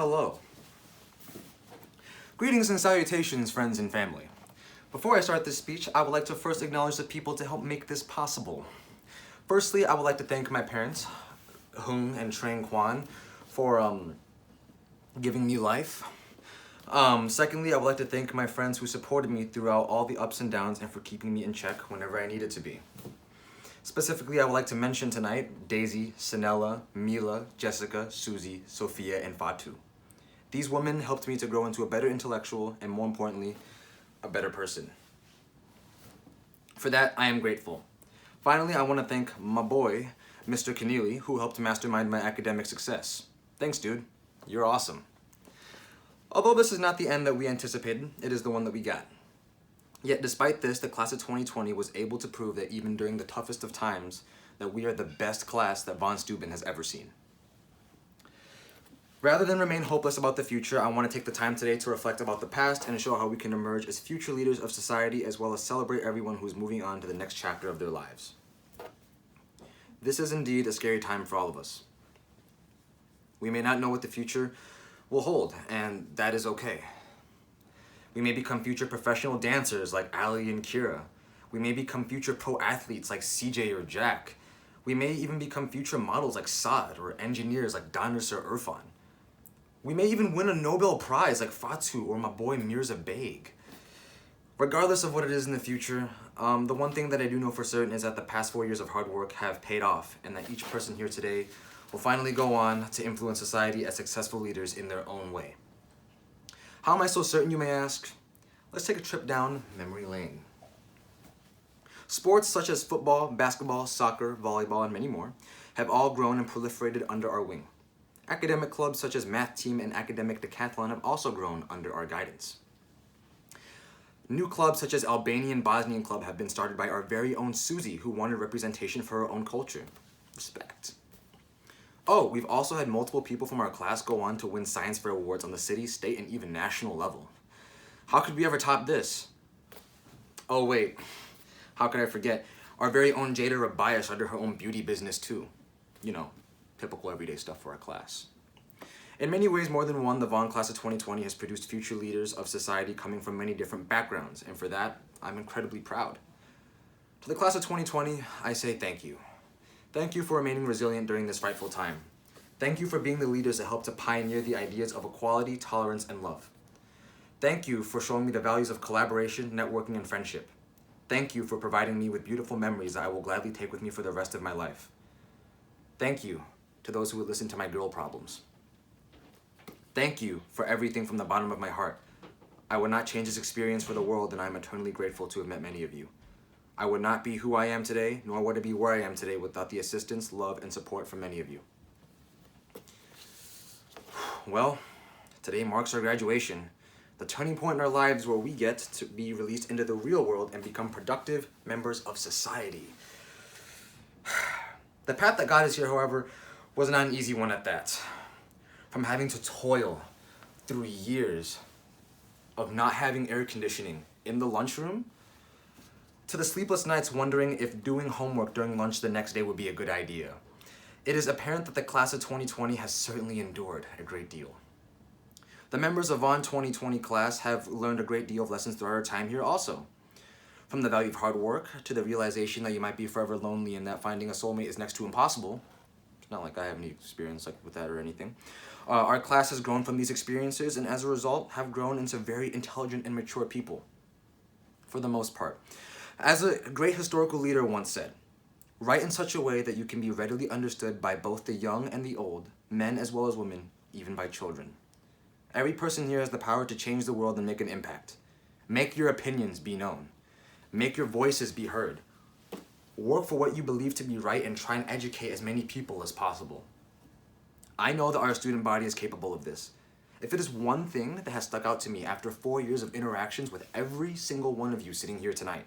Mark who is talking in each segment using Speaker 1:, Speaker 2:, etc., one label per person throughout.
Speaker 1: Hello. Greetings and salutations, friends and family. Before I start this speech, I would like to first acknowledge the people to help make this possible. Firstly, I would like to thank my parents, Hung and Trang Kwan, for giving me life. Secondly, I would like to thank my friends who supported me throughout all the ups and downs and for keeping me in check whenever I needed to be. Specifically, I would like to mention tonight Daisy, Sanella, Mila, Jessica, Susie, Sophia, and Fatu. These women helped me to grow into a better intellectual and, more importantly, a better person. For that, I am grateful. Finally, I want to thank my boy, Mr. Keneally, who helped mastermind my academic success. Thanks, dude. You're awesome. Although this is not the end that we anticipated, it is the one that we got. Yet despite this, the class of 2020 was able to prove that even during the toughest of times, that we are the best class that Von Steuben has ever seen. Rather than remain hopeless about the future, I want to take the time today to reflect about the past and show how we can emerge as future leaders of society, as well as celebrate everyone who is moving on to the next chapter of their lives. This is indeed a scary time for all of us. We may not know what the future will hold, and that is okay. We may become future professional dancers like Ali and Kira. We may become future pro athletes like CJ or Jack. We may even become future models like Saad, or engineers like Danis or Irfan. We may even win a Nobel Prize like Fatu or my boy Mirza Beg. Regardless of what it is in the future, the one thing that I do know for certain is that the past 4 years of hard work have paid off, and that each person here today will finally go on to influence society as successful leaders in their own way. How am I so certain, you may ask? Let's take a trip down memory lane. Sports such as football, basketball, soccer, volleyball, and many more have all grown and proliferated under our wing. Academic clubs such as Math Team and Academic Decathlon have also grown under our guidance. New clubs such as Albanian Bosnian Club have been started by our very own Susie, who wanted representation for her own culture. Respect. Oh, we've also had multiple people from our class go on to win science fair awards on the city, state, and even national level. How could we ever top this? Oh wait, how could I forget? Our very own Jada Rabaya started her own beauty business too. You know, typical everyday stuff for our class. In many ways, more than one, the Vaughn class of 2020 has produced future leaders of society coming from many different backgrounds, and for that, I'm incredibly proud. To the class of 2020, I say thank you. Thank you for remaining resilient during this frightful time. Thank you for being the leaders that helped to pioneer the ideas of equality, tolerance, and love. Thank you for showing me the values of collaboration, networking, and friendship. Thank you for providing me with beautiful memories that I will gladly take with me for the rest of my life. Thank you to those who would listen to my girl problems. Thank you for everything from the bottom of my heart. I would not change this experience for the world, and I am eternally grateful to have met many of you. I would not be who I am today, nor would I be where I am today without the assistance, love, and support from many of you. Well, today marks our graduation, the turning point in our lives where we get to be released into the real world and become productive members of society. The path that got us here, however, was not an easy one at that. From having to toil through years of not having air conditioning in the lunchroom, to the sleepless nights wondering if doing homework during lunch the next day would be a good idea. It is apparent that the class of 2020 has certainly endured a great deal. The members of Vaughn 2020 class have learned a great deal of lessons throughout our time here also. From the value of hard work to the realization that you might be forever lonely and that finding a soulmate is next to impossible. It's not like I have any experience with that or anything. Our class has grown from these experiences and as a result have grown into very intelligent and mature people, for the most part. As a great historical leader once said, write in such a way that you can be readily understood by both the young and the old, men as well as women, even by children. Every person here has the power to change the world and make an impact. Make your opinions be known. Make your voices be heard. Work for what you believe to be right and try and educate as many people as possible. I know that our student body is capable of this. If it is one thing that has stuck out to me after 4 years of interactions with every single one of you sitting here tonight,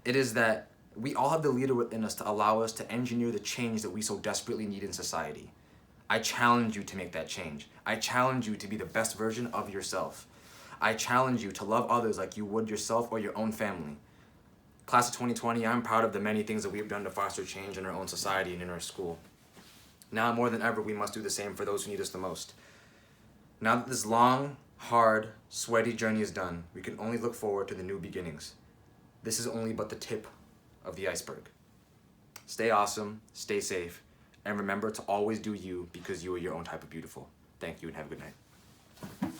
Speaker 1: it is that we all have the leader within us to allow us to engineer the change that we so desperately need in society. I challenge you to make that change. I challenge you to be the best version of yourself. I challenge you to love others like you would yourself or your own family. Class of 2020, I'm proud of the many things that we've done to foster change in our own society and in our school. Now more than ever, we must do the same for those who need us the most. Now that this long, hard, sweaty journey is done, we can only look forward to the new beginnings. This is only but the tip of the iceberg. Stay awesome, stay safe, and remember to always do you because you are your own type of beautiful. Thank you and have a good night.